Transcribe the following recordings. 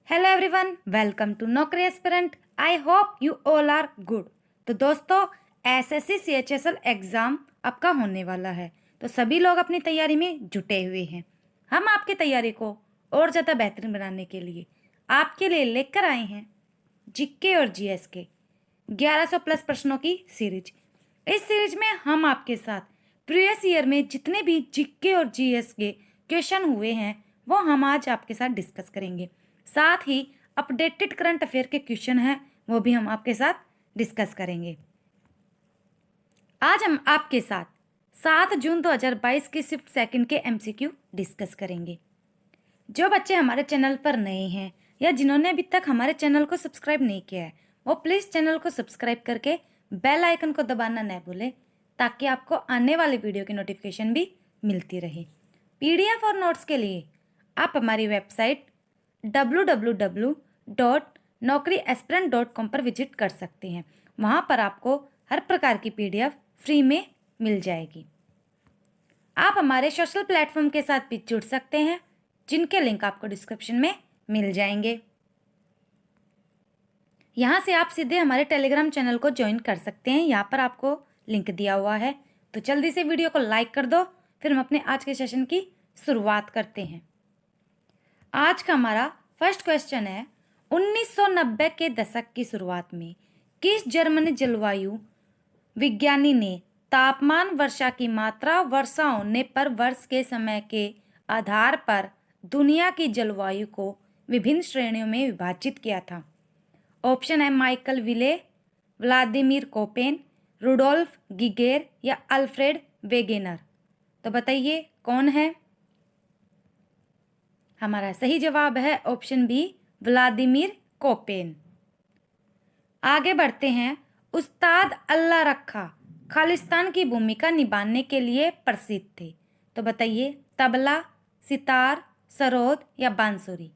Hello everyone, welcome to Naukri aspirant. I hope you all are good. तो दोस्तों, SSC CHSL exam आपका होने वाला है, तो सभी लोग अपनी तैयारी में जुटे हुए हैं। हम आपकी तैयारी को और ज़्यादा बेहतरीन बनाने के लिए आपके लिए लेकर आए हैं जीके और जीएस के 1100 प्लस प्रश्नों की सीरीज। इस सीरीज में हम आपके साथ प्रीवियस ईयर में जितने भी जीके और जीएस के क्वेश्चन हुए हैं वो हम आज आपके साथ डिस्कस करेंगे। साथ ही अपडेटेड करंट अफेयर के क्वेश्चन हैं वो भी हम आपके साथ डिस्कस करेंगे। आज हम आपके साथ 7 जून 2022 के शिफ्ट सेकंड के एमसीक्यू डिस्कस करेंगे। जो बच्चे हमारे चैनल पर नए हैं या जिन्होंने अभी तक हमारे चैनल को सब्सक्राइब नहीं किया है वो प्लीज़ चैनल को सब्सक्राइब करके बेल आइकन को दबाना न भूलें, ताकि आपको आने वाले वीडियो की नोटिफिकेशन भी मिलती रहे। पीडीएफ और नोट्स के लिए आप हमारी वेबसाइट www.naukriaspirant.com पर विजिट कर सकते हैं। वहाँ पर आपको हर प्रकार की पीडीएफ फ्री में मिल जाएगी। आप हमारे सोशल प्लेटफॉर्म के साथ भी जुड़ सकते हैं, जिनके लिंक आपको डिस्क्रिप्शन में मिल जाएंगे। यहाँ से आप सीधे हमारे टेलीग्राम चैनल को ज्वाइन कर सकते हैं, यहाँ पर आपको लिंक दिया हुआ है। तो जल्दी से वीडियो को लाइक कर दो, फिर हम अपने आज के सेशन की शुरुआत करते हैं। आज का हमारा फर्स्ट क्वेश्चन है, 1990 के दशक की शुरुआत में किस जर्मनी जलवायु विज्ञानी ने तापमान, वर्षा की मात्रा, वर्षा होने पर वर्ष के समय के आधार पर दुनिया की जलवायु को विभिन्न श्रेणियों में विभाजित किया था? ऑप्शन है माइकल विले, व्लादिमीर कोपेन, रुडोल्फ गिगेर या अल्फ्रेड वेगेनर। तो बताइए कौन है? हमारा सही जवाब है ऑप्शन बी, व्लादिमीर कोपेन। आगे बढ़ते हैं। उस्ताद अल्लाह रखा खालिस्तान की भूमिका निभाने के लिए प्रसिद्ध थे। तो बताइए तबला, सितार, सरोद या बांसुरी।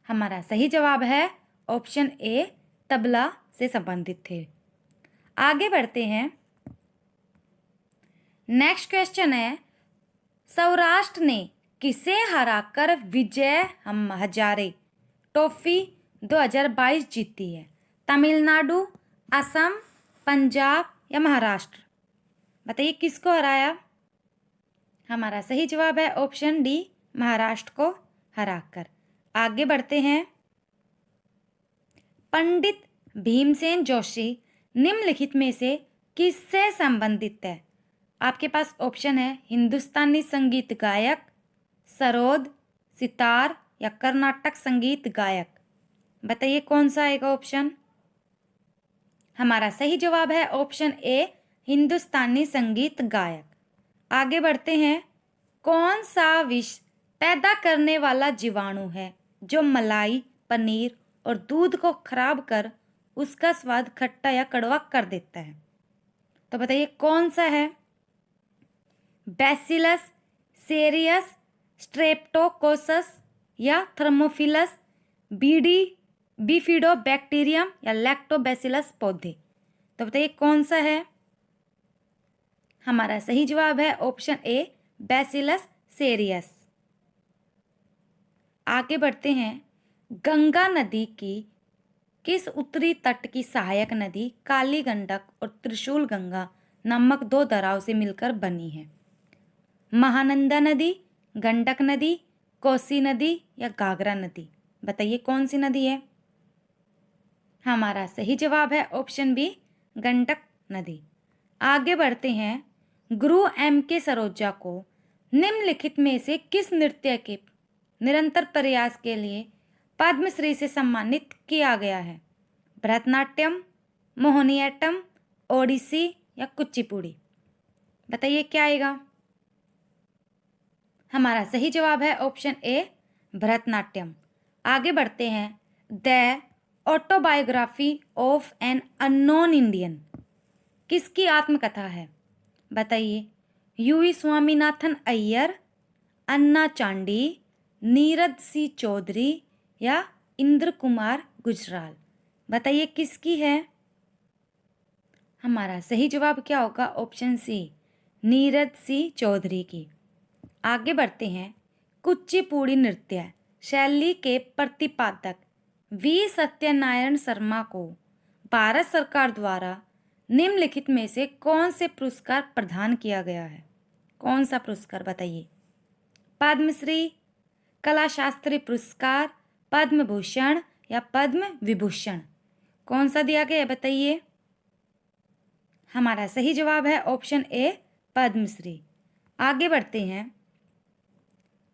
हमारा सही जवाब है ऑप्शन ए, तबला से संबंधित थे। आगे बढ़ते हैं। नेक्स्ट क्वेश्चन है, सौराष्ट्र ने किसे हराकर विजय हम हजारे ट्रॉफी 2022 जीती है? तमिलनाडु, असम, पंजाब या महाराष्ट्र। बताइए किसको हराया? हमारा सही जवाब है ऑप्शन डी, महाराष्ट्र को हराकर। आगे बढ़ते हैं। पंडित भीमसेन जोशी निम्नलिखित में से किससे संबंधित है? आपके पास ऑप्शन है हिंदुस्तानी संगीत गायक, सरोद, सितार या कर्नाटक संगीत गायक। बताइए कौन सा आएगा ऑप्शन? हमारा सही जवाब है ऑप्शन ए, हिंदुस्तानी संगीत गायक। आगे बढ़ते हैं। कौन सा विष पैदा करने वाला जीवाणु है जो मलाई, पनीर और दूध को खराब कर उसका स्वाद खट्टा या कड़वा कर देता है? तो बताइए कौन सा है? बैसिलस सेरियस, स्ट्रेप्टोकोकस या थर्मोफिलस बिफिडोबैक्टीरियम या लैक्टोबैसिलस पौधे। तो बताइए कौन सा है? हमारा सही जवाब है ऑप्शन ए, बैसिलस सेरियस। आगे बढ़ते हैं। गंगा नदी की किस उत्तरी तट की सहायक नदी काली गंडक और त्रिशूल गंगा नामक दो दराव से मिलकर बनी है? महानंदा नदी, गंडक नदी, कोसी नदी या घाघरा नदी। बताइए कौन सी नदी है? हमारा सही जवाब है ऑप्शन बी, गंडक नदी। आगे बढ़ते हैं। गुरु एम के सरोजा को निम्नलिखित में से किस नृत्य के निरंतर प्रयास के लिए पद्मश्री से सम्मानित किया गया है? भरतनाट्यम, मोहिनीअट्टम, ओडिसी या कुचिपुड़ी। बताइए क्या आएगा? हमारा सही जवाब है ऑप्शन ए, भरतनाट्यम। आगे बढ़ते हैं। The autobiography of an unknown Indian किसकी आत्मकथा है? बताइए यूवी स्वामीनाथन अय्यर, अन्ना चांडी, नीरज सी चौधरी या इंद्र कुमार गुजराल। बताइए किसकी है? हमारा सही जवाब क्या होगा? ऑप्शन सी, नीरज सी चौधरी की। आगे बढ़ते हैं। कुचिपुड़ी नृत्य शैली के प्रतिपादक वी सत्यनारायण शर्मा को भारत सरकार द्वारा निम्नलिखित में से कौन से पुरस्कार प्रदान किया गया है? कौन सा पुरस्कार बताइए? पद्मश्री, कला शास्त्री पुरस्कार, पद्म भूषण या पद्म विभूषण? कौन सा दिया गया है बताइए? हमारा सही जवाब है ऑप्शन ए, पद्मश्री। आगे बढ़ते हैं।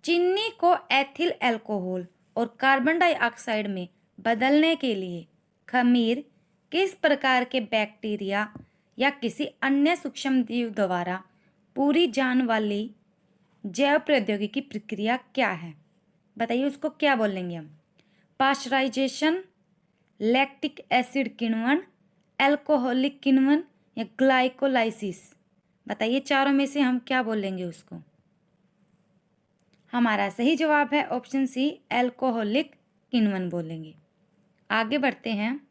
चीनी को एथिल अल्कोहल और कार्बन डाइऑक्साइड में बदलने के लिए खमीर किस प्रकार के बैक्टीरिया या किसी अन्य सूक्ष्मजीव द्वारा पूरी जाने वाली जैव प्रौद्योगिकी प्रक्रिया क्या है? बताइए, उसको क्या बोलेंगे हम? पाश्चराइजेशन, लैक्टिक एसिड किण्वन, अल्कोहलिक किण्वन या ग्लाइकोलाइसिस? बताइए, चारों में से हम क्या बोलेंगे उसको? हमारा सही जवाब है ऑप्शन सी, अल्कोहलिक किण्वन बोलेंगे। आगे बढ़ते हैं।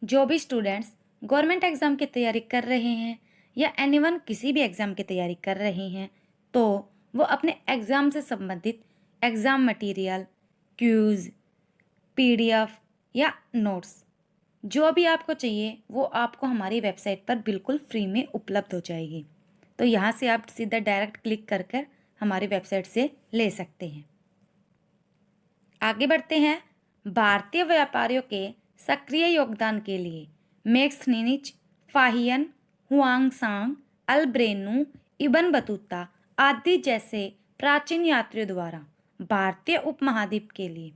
जो भी स्टूडेंट्स गवर्नमेंट एग्जाम की तैयारी कर रहे हैं या एनीवन किसी भी एग्जाम की तैयारी कर रहे हैं तो वो अपने एग्जाम से संबंधित एग्जाम मटेरियल, क्यूज, पीडीएफ या नोट्स जो भी आपको चाहिए वो आपको हमारी वेबसाइट पर बिल्कुल फ्री में उपलब्ध हो जाएगी। तो यहाँ से आप सीधा डायरेक्ट क्लिक कर कर हमारी वेबसाइट से ले सकते हैं। आगे बढ़ते हैं। भारतीय व्यापारियों के सक्रिय योगदान के लिए मैक्सनिच, फाहियन, हुआंगसांग, अल्ब्रेनू, इब्न बतूता आदि जैसे प्राचीन यात्रियों द्वारा भारतीय उपमहाद्वीप के लिए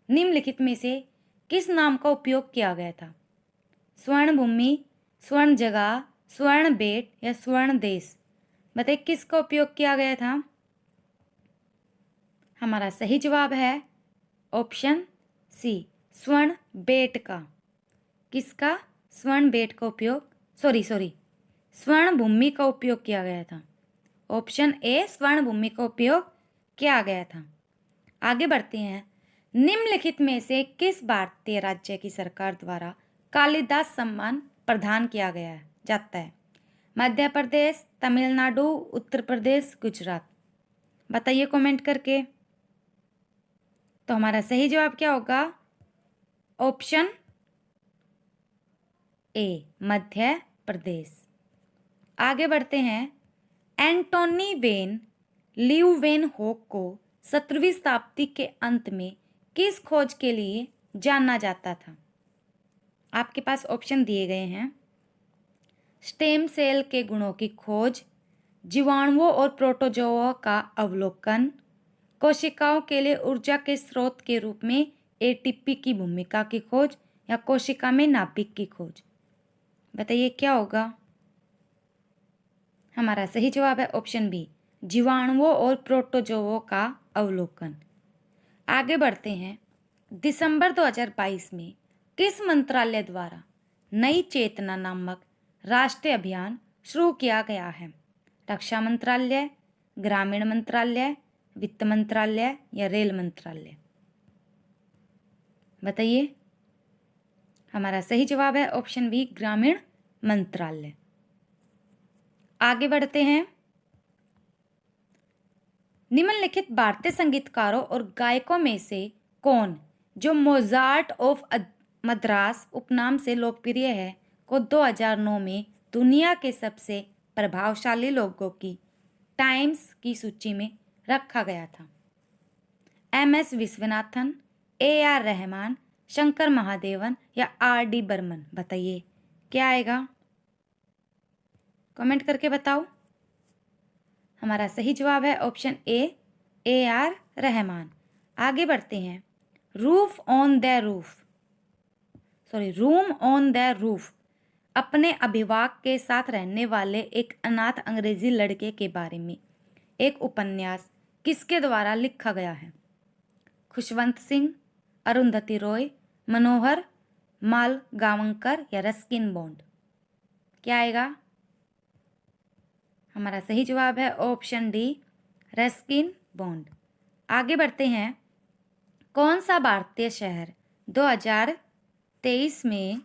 निम्नलिखित में से किस नाम का उपयोग किया गया था? स्वर्ण भूमि, स्वर्ण जगह, स्वर्ण बेट या स्वर्ण देश? बताइए, किसका उपयोग किया गया था? हमारा सही जवाब है ऑप्शन सी, स्वर्ण बेट का। किसका? स्वर्ण बेट का उपयोग, स्वर्ण भूमि का उपयोग किया गया था। ऑप्शन ए, स्वर्ण भूमि का उपयोग किया गया था। आगे बढ़ते हैं। निम्नलिखित में से किस भारतीय राज्य की सरकार द्वारा कालिदास सम्मान प्रदान किया गया जाता है? मध्य प्रदेश, तमिलनाडु, उत्तर प्रदेश, गुजरात? बताइए कमेंट करके। तो हमारा सही जवाब क्या होगा? Option A, Madhya Pradesh. आगे बढ़ते हैं। एंटोनी वेन ल्यूवेनहोक को 17वीं शताब्दी के अंत में किस खोज के लिए जाना जाता था? आपके पास ऑप्शन दिए गए हैं। स्टेम सेल के गुणों की खोज, जीवाणुओं और प्रोटोजोआ का अवलोकन, कोशिकाओं के लिए ऊर्जा के स्रोत के रूप में एटीपी की भूमिका की खोज या कोशिका में नाभिक की खोज? बताइए क्या होगा? हमारा सही जवाब है ऑप्शन बी, जीवाणुओं और प्रोटोजोओं का अवलोकन। आगे बढ़ते हैं। दिसंबर 2022 में किस मंत्रालय द्वारा नई चेतना नामक राष्ट्रीय अभियान शुरू किया गया है? रक्षा मंत्रालय, ग्रामीण मंत्रालय, वित्त मंत्रालय या रेल मंत्रालय? बताइए। हमारा सही जवाब है ऑप्शन बी, ग्रामीण मंत्रालय। आगे बढ़ते हैं। निम्नलिखित भारतीय संगीतकारों और गायकों में से कौन, जो मोजार्ट ऑफ मद्रास उपनाम से लोकप्रिय है, को 2009 में दुनिया के सबसे प्रभावशाली लोगों की टाइम्स की सूची में रखा गया था? MS विश्वनाथन, AR रहमान, शंकर महादेवन या RD बर्मन? बताइए क्या आएगा? कमेंट करके बताओ। हमारा सही जवाब है ऑप्शन ए, AR रहमान। आगे बढ़ते हैं। रूम ऑन द रूफ अपने अभिभावक के साथ रहने वाले एक अनाथ अंग्रेजी लड़के के बारे में एक उपन्यास किसके द्वारा लिखा गया है? खुशवंत सिंह, अरुंधति रॉय, मनोहर मालगांवकर या रस्किन बॉन्ड? क्या आएगा? हमारा सही जवाब है ऑप्शन डी, रस्किन बॉन्ड। आगे बढ़ते हैं। कौन सा भारतीय शहर 2023 में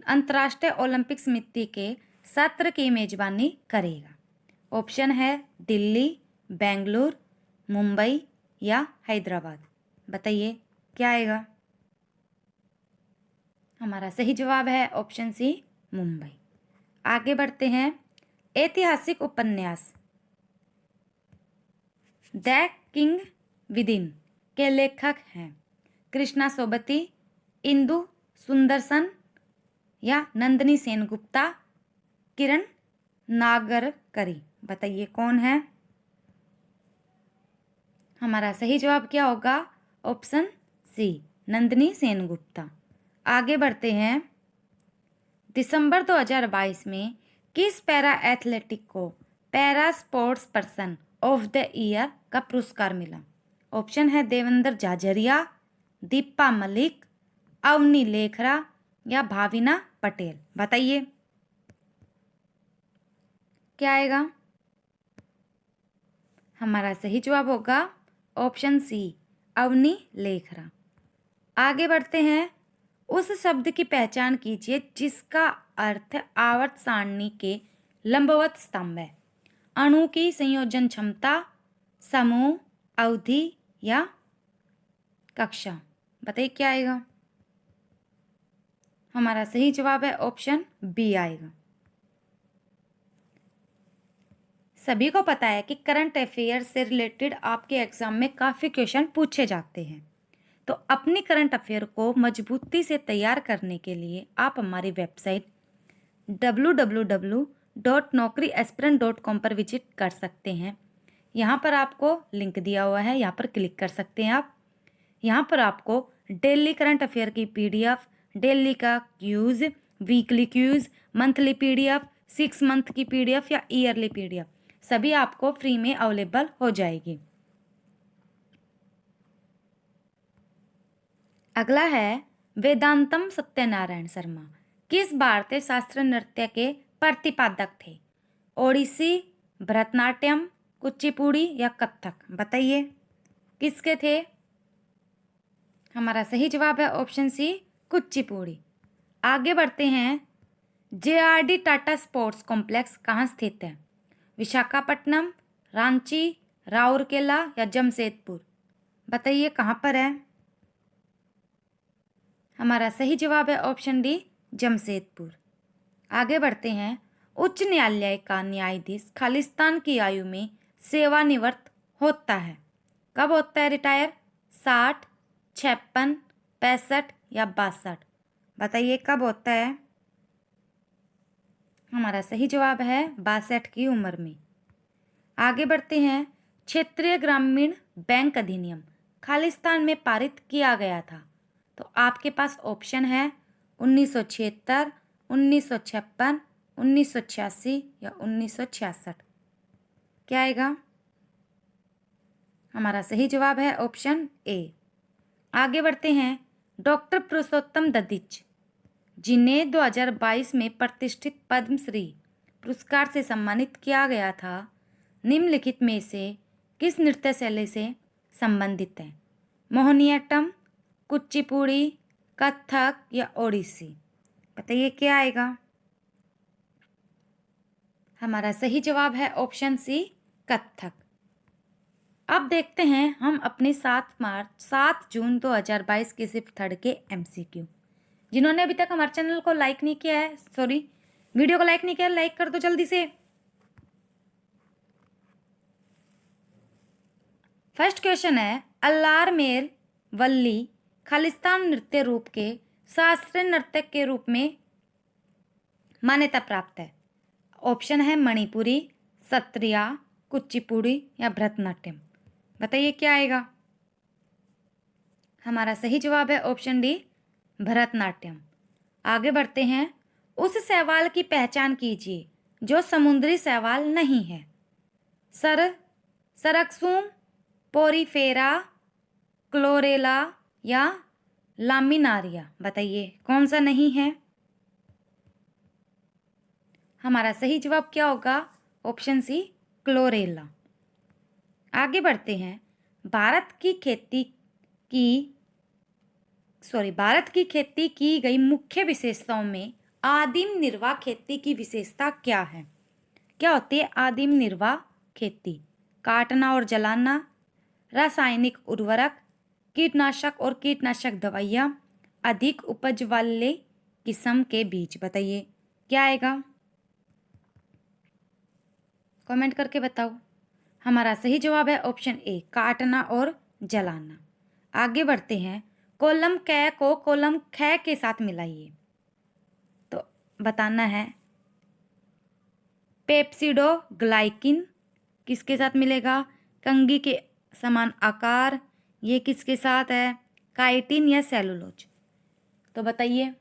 अंतर्राष्ट्रीय ओलंपिक समिति के सत्र की मेजबानी करेगा? ऑप्शन है दिल्ली, बेंगलुरु, मुंबई या हैदराबाद? बताइए क्या आएगा। हमारा सही जवाब है ऑप्शन सी, मुंबई। आगे बढ़ते हैं। ऐतिहासिक उपन्यास द किंग विदिन के लेखक हैं कृष्णा सोबती, इंदु सुंदरसन या नंदिनी सेनगुप्ता, किरण नागरकरी? बताइए कौन है। हमारा सही जवाब क्या होगा? Option C, Nandini Sengupta. आगे बढ़ते हैं। दिसंबर 2022 में किस पैरा एथलेटिक को para sports person of the year का पुरस्कार मिला? ऑप्शन है देवेंद्र झाझरिया, दीपा मलिक, अवनी लेखरा या भाविना पटेल? बताइए क्या आएगा। हमारा सही जवाब होगा ऑप्शन सी, अवनी लेखरा। आगे बढ़ते हैं। उस शब्द की पहचान कीजिए जिसका अर्थ आवर्त सारणी के लंबवत स्तंभ है। अणु की संयोजन क्षमता, समूह, अवधि या कक्षा? बताइए क्या आएगा। हमारा सही जवाब है ऑप्शन बी आएगा। सभी को पता है कि करंट अफेयर से रिलेटेड आपके एग्जाम में काफ़ी क्वेश्चन पूछे जाते हैं। तो अपनी करंट अफेयर को मजबूती से तैयार करने के लिए आप हमारी वेबसाइट www.naukriaspirant.com पर विजिट कर सकते हैं। यहाँ पर आपको लिंक दिया हुआ है, यहाँ पर क्लिक कर सकते हैं आप। यहाँ पर आपको डेली करंट अफेयर की पीडीएफ, डेली का quiz, weekly quiz, monthly PDF, 6 month की पीडीएफ या ईयरली पीडीएफ सभी आपको फ्री में अवेलेबल हो जाएगी। अगला है वेदांतम सत्यनारायण शर्मा किस भारतीय शास्त्रीय नृत्य के प्रतिपादक थे? ओडिसी, भरतनाट्यम, कुचिपुड़ी या कथक? बताइए किसके थे। हमारा सही जवाब है ऑप्शन सी, कुचिपुड़ी। आगे बढ़ते हैं। जेआरडी टाटा स्पोर्ट्स कॉम्प्लेक्स कहाँ स्थित है? विशाखापट्टनम, रांची, राउरकेला या जमशेदपुर? बताइए कहाँ पर है। हमारा सही जवाब है ऑप्शन डी, जमशेदपुर। आगे बढ़ते हैं। उच्च न्यायालय का न्यायाधीश खालिस्तान की आयु में सेवानिवृत्त होता है। कब होता है रिटायर? 60, 56, 65 या 62? बताइए कब होता है। हमारा सही जवाब है 62 की उम्र में। आगे बढ़ते हैं। क्षेत्रीय ग्रामीण बैंक अधिनियम खालिस्तान में पारित किया गया था। तो आपके पास ऑप्शन है 1976, 1956, 1986 या 1966? क्या आएगा। हमारा सही जवाब है ऑप्शन ए। आगे बढ़ते हैं। डॉक्टर पुरुषोत्तम ददीच जिन्हें 2022 में प्रतिष्ठित पद्मश्री पुरस्कार से सम्मानित किया गया था, निम्नलिखित में से किस नृत्य शैली से संबंधित है? मोहिनीअट्टम, कुचिपुड़ी, कथक या ओडिसी? बताइए क्या आएगा। हमारा सही जवाब है ऑप्शन सी, कथक। अब देखते हैं हम अपने 7 जून 2022 के सिर्फ थर्ड के एमसीक्यू। जिन्होंने अभी तक हमारे चैनल को लाइक नहीं किया है, सॉरी वीडियो को लाइक नहीं किया, लाइक कर दो जल्दी से। फर्स्ट क्वेश्चन है, अल्लार मेल वल्ली खालिस्तान नृत्य रूप के शास्त्रीय नृत्य के रूप में मान्यता प्राप्त है। ऑप्शन है मणिपुरी, सत्रिया, कुचिपुड़ी या भरतनाट्यम? बताइए क्या आएगा। हमारा सही जवाब है ऑप्शन डी, भरतनाट्यम। आगे बढ़ते हैं। उस शैवाल की पहचान कीजिए जो समुद्री शैवाल नहीं है। सरक्सूम, पोरीफेरा, क्लोरेला या लामिनारिया? बताइए कौन सा नहीं है। हमारा सही जवाब क्या होगा? Option C, chlorella. आगे बढ़ते हैं। भारत की खेती की गई मुख्य विशेषताओं में आदिम निर्वाह खेती की विशेषता क्या है? क्या होती है आदिम निर्वाह खेती? काटना और जलाना, रासायनिक उर्वरक, कीटनाशक और कीटनाशक दवाइयाँ, अधिक उपज वाले किस्म के बीज। बताइए क्या आएगा, कमेंट करके बताओ। हमारा सही जवाब है ऑप्शन ए, काटना और जलाना। आगे बढ़ते हैं, कॉलम क को कॉलम ख के साथ मिलाइए। तो बताना है पेप्सिडोग्लाइकिन किसके साथ मिलेगा, कंघी के समान आकार, ये किसके साथ है, काइटिन या सेलुलोज। तो बताइए,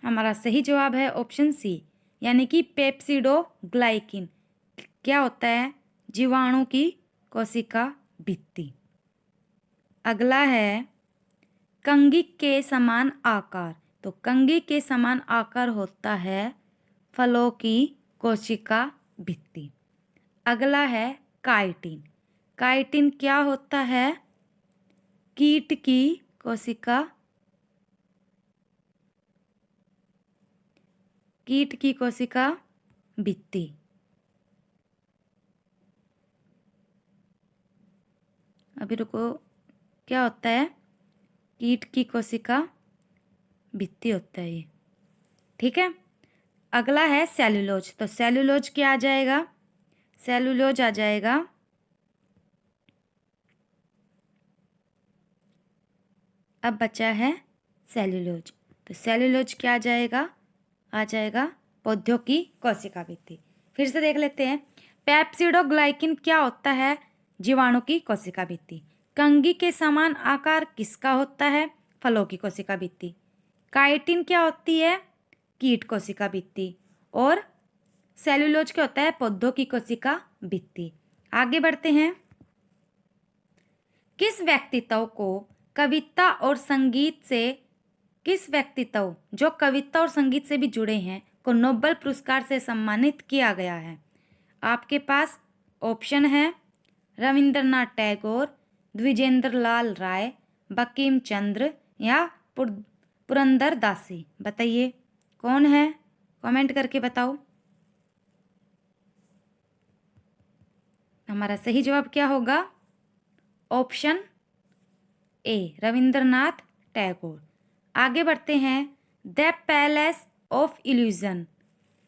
हमारा सही जवाब है ऑप्शन सी, यानी कि पेप्सिडोग्लाइकिन क्या होता है, जीवाणु की कोशिका भित्ति। अगला है कंघी के समान आकार। तो कंघी के समान आकार होता है फलों की कोशिका भित्ति। अगला है काइटिन। काइटिन क्या होता है, कीट की कोशिका भित्ति। अभी रुको, क्या होता है, कीट की कोशिका भित्ति होता है ये, ठीक है। अगला है सेलुलोज। तो सेलुलोज क्या आ जाएगा, सेलुलोज आ जाएगा अब बचा है सेलुलोज। तो सेलुलोज क्या आ जाएगा पौधों की कोशिका भित्ति। फिर से देख लेते हैं, पेप्सिडोग्लाइकिन क्या होता है, जीवाणु की कोशिका भित्ति। कंघी के समान आकार किसका होता है, फलों की कोशिका भित्ति। काइटिन क्या होती है, कीट कोशिका भित्ति। और सेलुलोज क्या होता है, पौधों की कोशिका भित्ति। आगे बढ़ते हैं, किस व्यक्तित्व को कविता और संगीत से, किस व्यक्तित्व जो कविता और संगीत से भी जुड़े हैं को नोबेल पुरस्कार से सम्मानित किया गया है। आपके पास ऑप्शन है रविंद्रनाथ टैगोर, द्विजेंद्र लाल राय, बंकिम चंद्र या पुरंदर दासी। बताइए कौन है, कमेंट करके बताओ। हमारा सही जवाब क्या होगा, ऑप्शन ए, रविंद्रनाथ टैगोर। आगे बढ़ते हैं, द पैलेस ऑफ इल्यूजन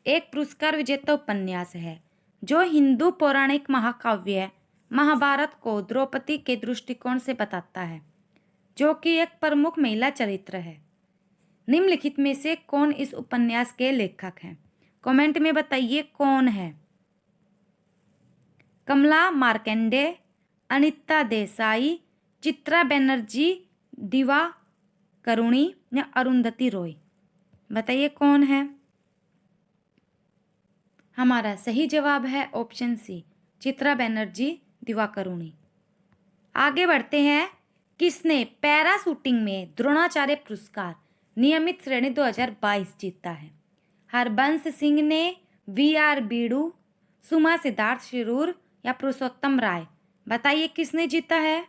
एक पुरस्कार विजेता उपन्यास है जो हिंदू पौराणिक महाकाव्य महाभारत को द्रौपदी के दृष्टिकोण से बताता है, जो कि एक प्रमुख महिला चरित्र है। निम्नलिखित में से कौन इस उपन्यास के लेखक हैं, कमेंट में बताइए कौन है। कमला मार्कंडे, अनिता देसाई, चित्रा बनर्जी, दिवा करुणी या अरुंधति रॉय। बताइए कौन है। हमारा सही जवाब है ऑप्शन सी, चित्रा बनर्जी, दिवा करुणी। आगे बढ़ते हैं, किसने पैरा शूटिंग में द्रोणाचार्य पुरस्कार नियमित श्रेणी 2022 जीता है। हरबंस सिंह ने, वी.आर. बीड़ू, सुमा सिद्धार्थ शिरूर या पुरुषोत्तम राय। बताइए किसने जीता है।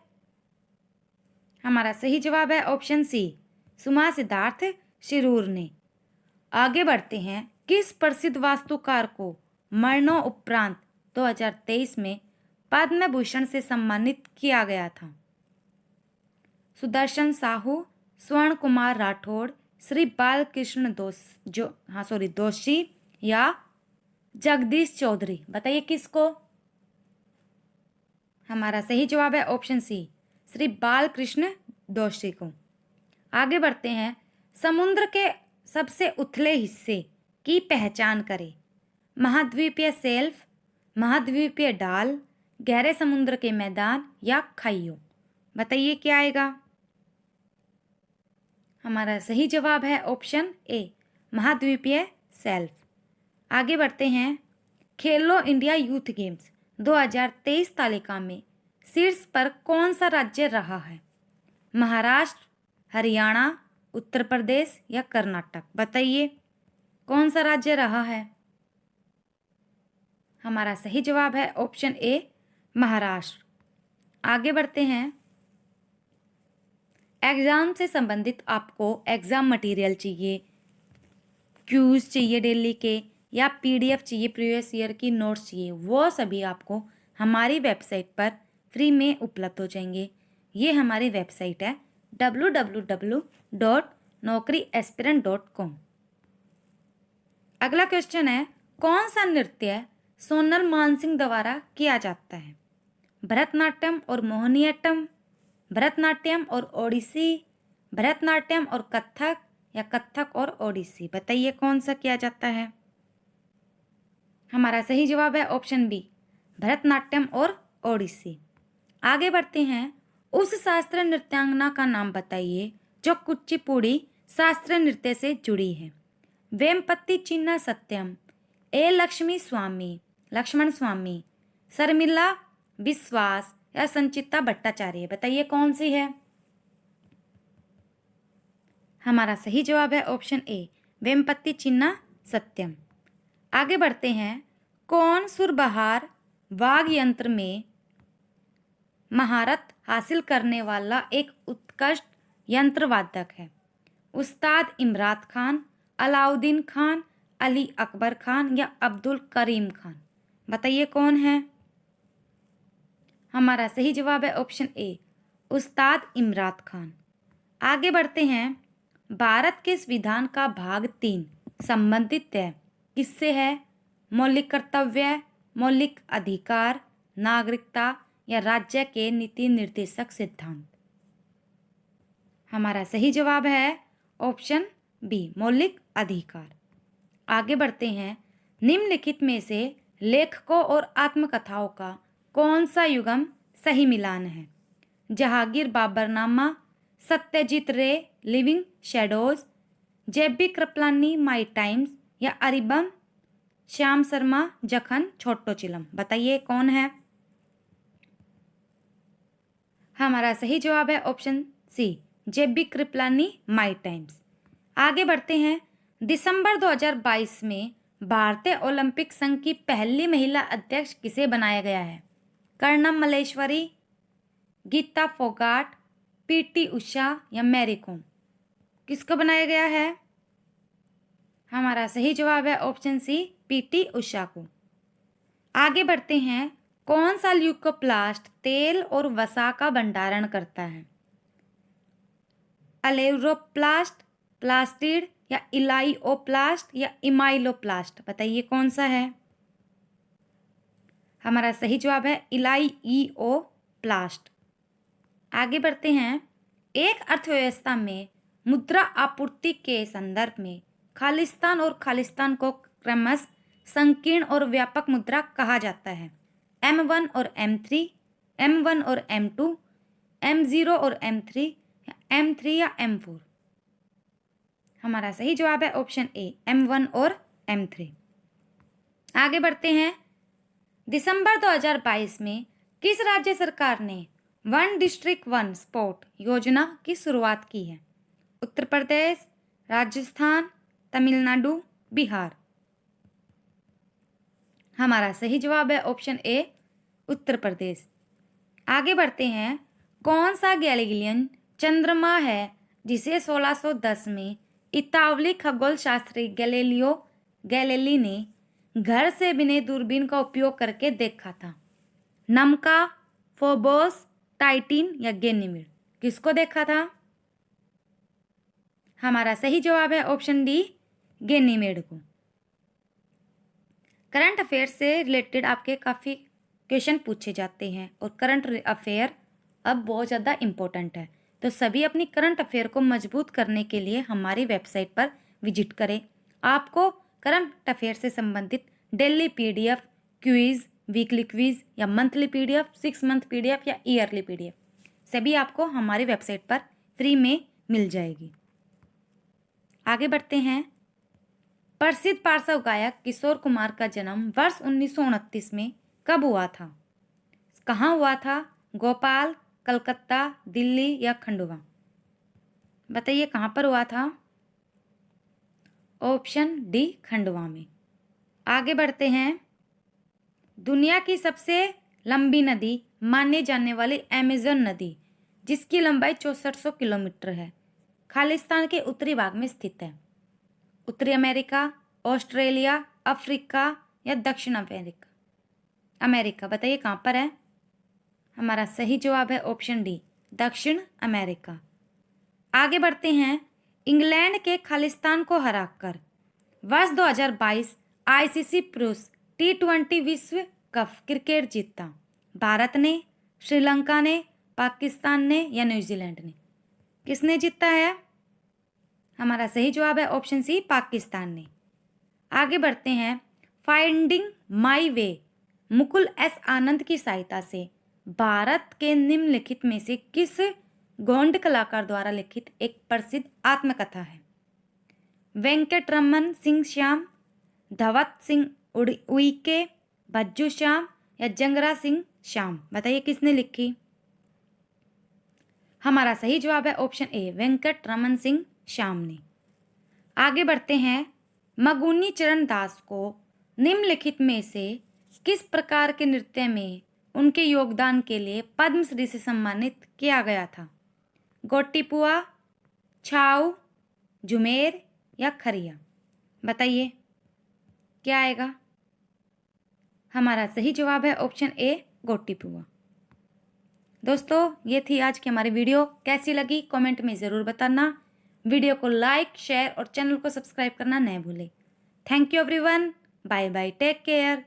हमारा सही जवाब है ऑप्शन सी, सुमा सिद्धार्थ शिरूर ने। आगे बढ़ते हैं, किस प्रसिद्ध वास्तुकार को मरणोपरांत 2023 में पद्म भूषण से सम्मानित किया गया था। सुदर्शन साहू, स्वर्ण कुमार राठौड़, श्री बालकृष्ण दोषी या जगदीश चौधरी। बताइए किसको। हमारा सही जवाब है ऑप्शन सी, श्री बालकृष्ण दोषी को। आगे बढ़ते हैं, समुद्र के सबसे उथले हिस्से की पहचान करें। महाद्वीपीय शेल्फ, महाद्वीपीय ढाल, गहरे समुद्र के मैदान या खाइयों। बताइए क्या आएगा। हमारा सही जवाब है ऑप्शन ए, महाद्वीपीय शेल्फ। आगे बढ़ते हैं, खेलो इंडिया यूथ गेम्स 2023 तालिका में शीर्ष पर कौन सा राज्य रहा है। महाराष्ट्र, हरियाणा, उत्तर प्रदेश या कर्नाटक। बताइए कौन सा राज्य रहा है। हमारा सही जवाब है ऑप्शन ए, महाराष्ट्र। आगे बढ़ते हैं, एग्जाम से संबंधित आपको एग्जाम मटेरियल चाहिए, क्यूज चाहिए डेली के, या पीडीएफ चाहिए, प्रीवियस ईयर की नोट्स चाहिए, वो सभी आपको हमारी वेबसाइट पर फ्री में उपलब्ध हो जाएंगे। ये हमारी वेबसाइट है www.naukriaspirant.com। अगला क्वेश्चन है, कौन सा नृत्य सोनल मानसिंह द्वारा किया जाता है? भरतनाट्यम और मोहिनीअट्टम, भरतनाट्यम और ओडिसी, भरतनाट्यम और कथक, या कथक और ओडिसी? बताइए कौन सा किया जाता है? हमारा सही जवाब है ऑप्शन बी, भरतनाट्यम और ओडिसी। आगे बढ़ते हैं, उस शास्त्रीय नृत्यांगना का नाम बताइए जो कुचिपुड़ी शास्त्रीय नृत्य से जुड़ी है। वेमपत्ती चिन्ना सत्यम, ए लक्ष्मी स्वामी, लक्ष्मण स्वामी, शर्मिला विश्वास, या संचिता भट्टाचार्य? बताइए कौन सी है? हमारा सही जवाब है ऑप्शन ए, वेमपत्ती चिन्ना सत्यम। आगे बढ़ते हैं, कौन सुरबहार वाद्य यंत्र में महारत हासिल करने वाला एक उत्कृष्ट यंत्र वादक है? उस्ताद इमरात खान, अलाउद्दीन खान, अली अकबर खान, या अब्दुल करीम खान? बताइए कौन है? हमारा सही जवाब है ऑप्शन ए, उस्ताद इमरात खान। आगे बढ़ते हैं, भारत के संविधान का भाग 3 संबंधित है किससे है? मौलिक कर्तव्य, मौलिक अधिकार, नागरिकता, या राज्य के नीति निर्देशक सिद्धांत? हमारा सही जवाब है ऑप्शन बी, मौलिक अधिकार। आगे बढ़ते हैं, निम्नलिखित में से लेखकों और आत्मकथाओं का कौन सा युगम सही मिलान है? Jahangir Baburnama, Satyajit Ray living shadows, JB Kripalani my times, या अरिबम श्याम शर्मा जखन छोटो चिलम? बताइए कौन है? हमारा सही जवाब है option C, JB Kripalani my times. आगे बढ़ते हैं, दिसंबर 2022 में भारतीय ओलंपिक संघ की पहली महिला अध्यक्ष किसे बनाया गया है? कर्णम मल्लेश्वरी, गीता फोगाट, पीटी उषा, या मैरी कॉम? किसको बनाया गया है? हमारा सही जवाब है ऑप्शन सी, पीटी उषा को। आगे बढ़ते हैं, कौन सा ल्यूकोप्लास्ट तेल और वसा का भंडारण करता है? अलेरोप्लास्ट, प्लास्टिड, या इलाइओप्लास्ट, या इमाइलोप्लास्ट? बताइए कौन सा है? हमारा सही जवाब है इलाइओप्लास्ट। आगे बढ़ते हैं, एक अर्थव्यवस्था में मुद्रा आपूर्ति के संदर्भ में खालिस्तान और खालिस्तान को क्रमशः संकीर्ण और व्यापक मुद्रा कहा जाता है। M1 और M3, M1 और M2, M0 और M3, M3 या M4? हमारा सही जवाब है ऑप्शन ए, M1 और M3। आगे बढ़ते हैं, दिसंबर 2022 में किस राज्य सरकार ने वन डिस्ट्रिक्ट वन स्पोर्ट योजना की शुरुआत की है? उत्तर प्रदेश, राजस्थान, तमिलनाडु, बिहार? हमारा सही जवाब है ऑप्शन ए, उत्तर प्रदेश। आगे बढ़ते हैं, कौन सा गैलीलियन चंद्रमा है जिसे 1610 में इतावली खगोल शास्त्री गैलीलियो गैलीली ने घर से बिना दूरबीन का उपयोग करके देखा था? नमका, फोबोस, टाइटिन, या गैनीमेड? किसको देखा था? हमारा सही जवाब है ऑप्शन डी, गैनीमेड को। करंट अफेयर से रिलेटेड आपके काफ़ी क्वेश्चन पूछे जाते हैं और करंट अफेयर अब बहुत ज़्यादा इम्पोर्टेंट है, तो सभी अपनी करंट अफेयर को मजबूत करने के लिए हमारी वेबसाइट पर विजिट करें। आपको करंट अफेयर से संबंधित daily PDF, quiz, weekly quiz, या मंथली PDF, 6 मंथ PDF, या ईयरली PDF सभी आपको हमारी वेबसाइट पर फ्री में मिल जाएगी। आगे बढ़ते हैं, प्रसिद्ध पार्श्व गायक किशोर कुमार का जन्म वर्ष 1929 में कब हुआ था? कहाँ हुआ था? भोपाल, कलकत्ता, दिल्ली, या खंडवा? बताइए कहाँ पर हुआ था? ऑप्शन डी, खंडवा में। आगे बढ़ते हैं, दुनिया की सबसे लंबी नदी माने जाने वाली अमेज़न नदी जिसकी लंबाई 6400 किलोमीटर है, खालिस्तान के उत्तरी भाग में स्थित है। उत्तरी अमेरिका, ऑस्ट्रेलिया, अफ्रीका, या दक्षिण अमेरिका? बताइए कहाँ पर है? हमारा सही जवाब है ऑप्शन डी, दक्षिण अमेरिका। आगे बढ़ते हैं। इंग्लैंड के खालिस्तान को हराकर वर्ष 2022 आईसीसी पुरुष T20 विश्व कप क्रिकेट जीता। भारत ने, श्रीलंका ने, पाकिस्तान ने या न्यूजीलैंड ने? किसने जीता है? हमारा सही जवाब है ऑप्शन सी, पाकिस्तान ने। आगे बढ़ते हैं। Finding my way Mukul S Anand की सहायता से भारत के निम्नलिखित में से किस गोंड कलाकार द्वारा लिखित एक प्रसिद्ध आत्मकथा है? वेंकटरमन सिंह श्याम, धवत सिंह उइके, भज्जू श्याम या जंगरा सिंह श्याम? बताइए किसने लिखी? हमारा सही जवाब है ऑप्शन ए, वेंकटरमन सिंह श्याम ने। आगे बढ़ते हैं। मगुनी चरण दास को निम्नलिखित में से किस प्रकार के नृत्य में उनके योगदान के लिए पद्मश्री से सम्मानित किया गया था? गोटीपुआ, छाऊ, झुमेर या खरिया? बताइए क्या आएगा? हमारा सही जवाब है ऑप्शन ए, गोटीपुआ। दोस्तों, ये थी आज की हमारी वीडियो। कैसी लगी कमेंट में ज़रूर बताना। वीडियो को लाइक, शेयर और चैनल को सब्सक्राइब करना न भूलें। Thank you everyone. Bye bye, take care.